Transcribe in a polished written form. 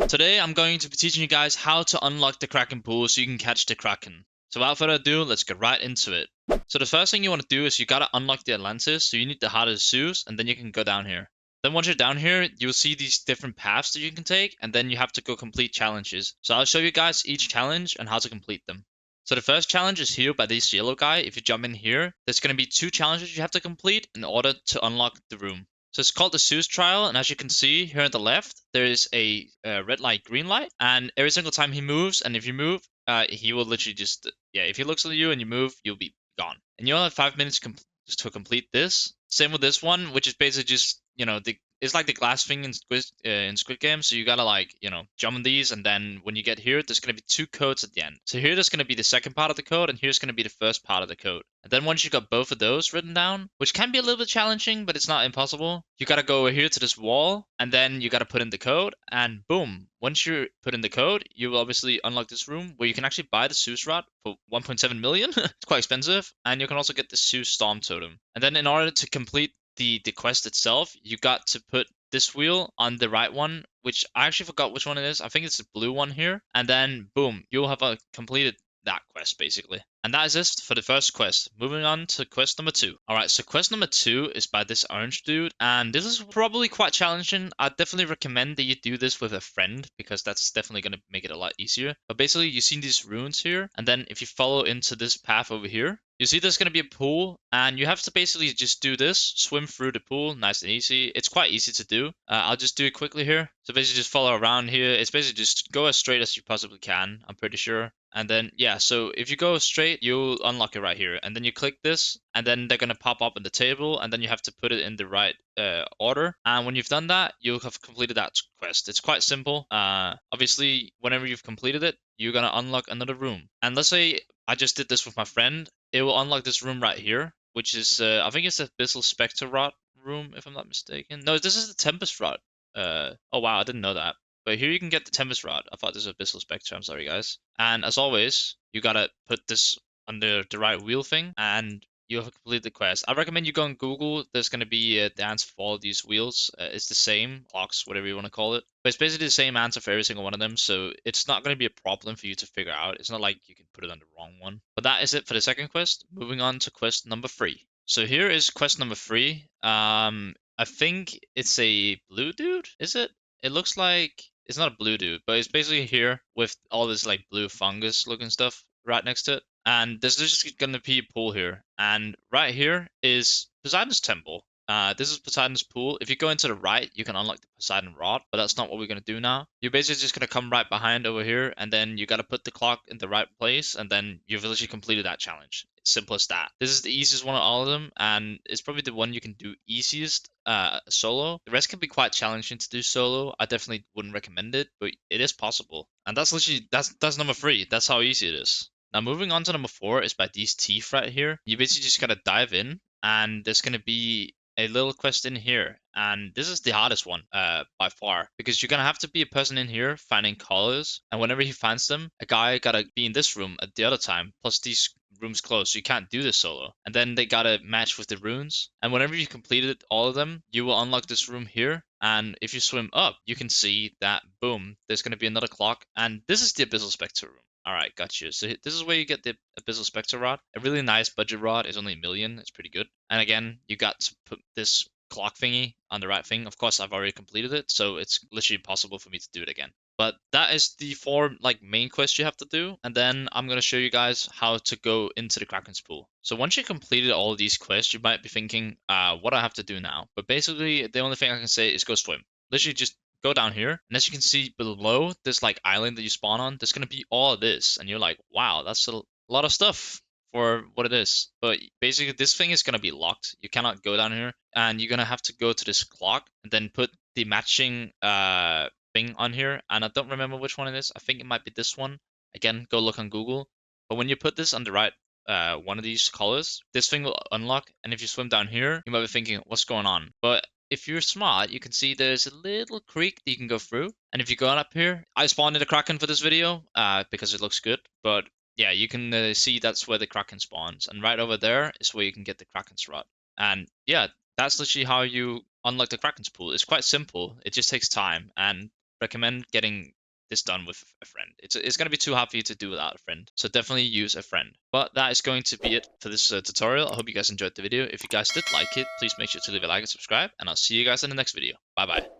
Today I'm going to be teaching you guys how to unlock the Kraken Pool so you can catch the Kraken. So without further ado, let's get right into it. So the first thing you want to do is you gotta unlock the Atlantis, so you need the hardest shoes, and then you can go down here. Then once you're down here, you'll see these different paths that you can take, and then you have to go complete challenges. So I'll show you guys each challenge and how to complete them. So the first challenge is here by this yellow guy. If you jump in here, there's going to be 2 challenges you have to complete in order to unlock the room. So it's called the Zeus trial, and as you can see here on the left, there is a red light, green light, and every single time he moves, and if you move, he will literally just, if he looks at you and you move, you'll be gone. And you only have 5 minutes to complete this. Same with this one, which is basically just, it's like the glass thing in Squid Game. So you gotta jump on these, and then when you get here, there's gonna be 2 codes at the end. So here there's gonna be the second part of the code, and here's gonna be the first part of the code. And then once you got both of those written down, which can be a little bit challenging, but it's not impossible, you gotta go over here to this wall, and then you gotta put in the code, and boom. Once you put in the code, you will obviously unlock this room where you can actually buy the Zeus rod for 1.7 million. It's quite expensive, and you can also get the Zeus Storm Totem. And then in order to complete the quest itself, you got to put this wheel on the right one, which I actually forgot which one it is. I think it's the blue one here. And then boom, you'll have completed that quest basically. And that is it for the first quest. Moving on to quest number 2. Alright, so quest number 2 is by this orange dude, and this is probably quite challenging. I definitely recommend that you do this with a friend, because that's definitely going to make it a lot easier. But basically, you see these runes here, and then if you follow into this path over here, you see there's going to be a pool, and you have to basically just do this, swim through the pool, nice and easy. It's quite easy to do. I'll just do it quickly here. So basically just follow around here. It's basically just go as straight as you possibly can, I'm pretty sure. And then, yeah, so if you go straight, you'll unlock it right here. And then you click this, and then they're going to pop up on the table, and then you have to put it in the right order. And when you've done that, you'll have completed that quest. It's quite simple. Obviously, whenever you've completed it, you're going to unlock another room. And let's say I just did this with my friend. It will unlock this room right here, which is, I think it's the Abyssal Spectre Rod room, if I'm not mistaken. No, this is the Tempest Rod. Oh wow, I didn't know that. But here you can get the Tempest Rod. I thought this was Abyssal Spectre, I'm sorry guys. And as always, you gotta put this under the right wheel thing, and you'll complete the quest. I recommend you go on Google. There's going to be the answer for all these wheels. It's the same, clocks, whatever you want to call it. But it's basically the same answer for every single one of them, so it's not going to be a problem for you to figure out. It's not like you can put it on the wrong one. But that is it for the second quest. Moving on to quest number 3. So here is quest number 3. I think it's a blue dude, is it? It looks like it's not a blue dude, but it's basically here with all this like blue fungus looking stuff right next to it. And there's just going to be a pool here. And right here is Poseidon's temple. This is Poseidon's pool. If you go into the right, you can unlock the Poseidon rod, but that's not what we're going to do now. You're basically just going to come right behind over here, and then you got to put the clock in the right place, and then you've literally completed that challenge. It's simple as that. This is the easiest one of all of them, and it's probably the one you can do easiest solo. The rest can be quite challenging to do solo. I definitely wouldn't recommend it, but it is possible. And that's literally, that's number 3. That's how easy it is. Now moving on to number 4 is by these teeth right here. You basically just gotta dive in, and there's gonna be a little quest in here, and this is the hardest one by far, because you're gonna have to be a person in here finding colors, and whenever he finds them, a guy gotta be in this room at the other time, plus these rooms closed, so you can't do this solo. And then they gotta match with the runes, and whenever you completed all of them, you will unlock this room here. And if you swim up, you can see that boom, there's gonna be another clock, and this is the Abyssal Spectre room. Alright, got you. So this is where you get the Abyssal Spectre rod. A really nice budget rod. It's only 1 million. It's pretty good. And again, you got to put this clock thingy on the right thing. Of course, I've already completed it, so it's literally impossible for me to do it again. But that is the 4 main quests you have to do, and then I'm gonna show you guys how to go into the Kraken's pool. So once you completed all of these quests, you might be thinking, what do I have to do now? But basically, the only thing I can say is go swim. Literally just go down here, and as you can see below this island that you spawn on, there's gonna be all of this, and you're like, wow, that's a lot of stuff for what it is. But basically this thing is gonna be locked. You cannot go down here, and you're gonna have to go to this clock and then put the matching thing on here, and I don't remember which one it is. I think it might be this one. Again, go look on Google. But when you put this on the right one of these colors, this thing will unlock, and if you swim down here, you might be thinking, what's going on? But if you're smart, you can see there's a little creek that you can go through. And if you go up here, I spawned in a Kraken for this video because it looks good. But yeah, you can see that's where the Kraken spawns. And right over there is where you can get the Kraken's rod. And yeah, that's literally how you unlock the Kraken's pool. It's quite simple. It just takes time. And recommend getting this done with a friend. It's going to be too hard for you to do without a friend. So definitely use a friend. But that is going to be it for this tutorial. I hope you guys enjoyed the video. If you guys did like it, please make sure to leave a like and subscribe. And I'll see you guys in the next video. Bye bye.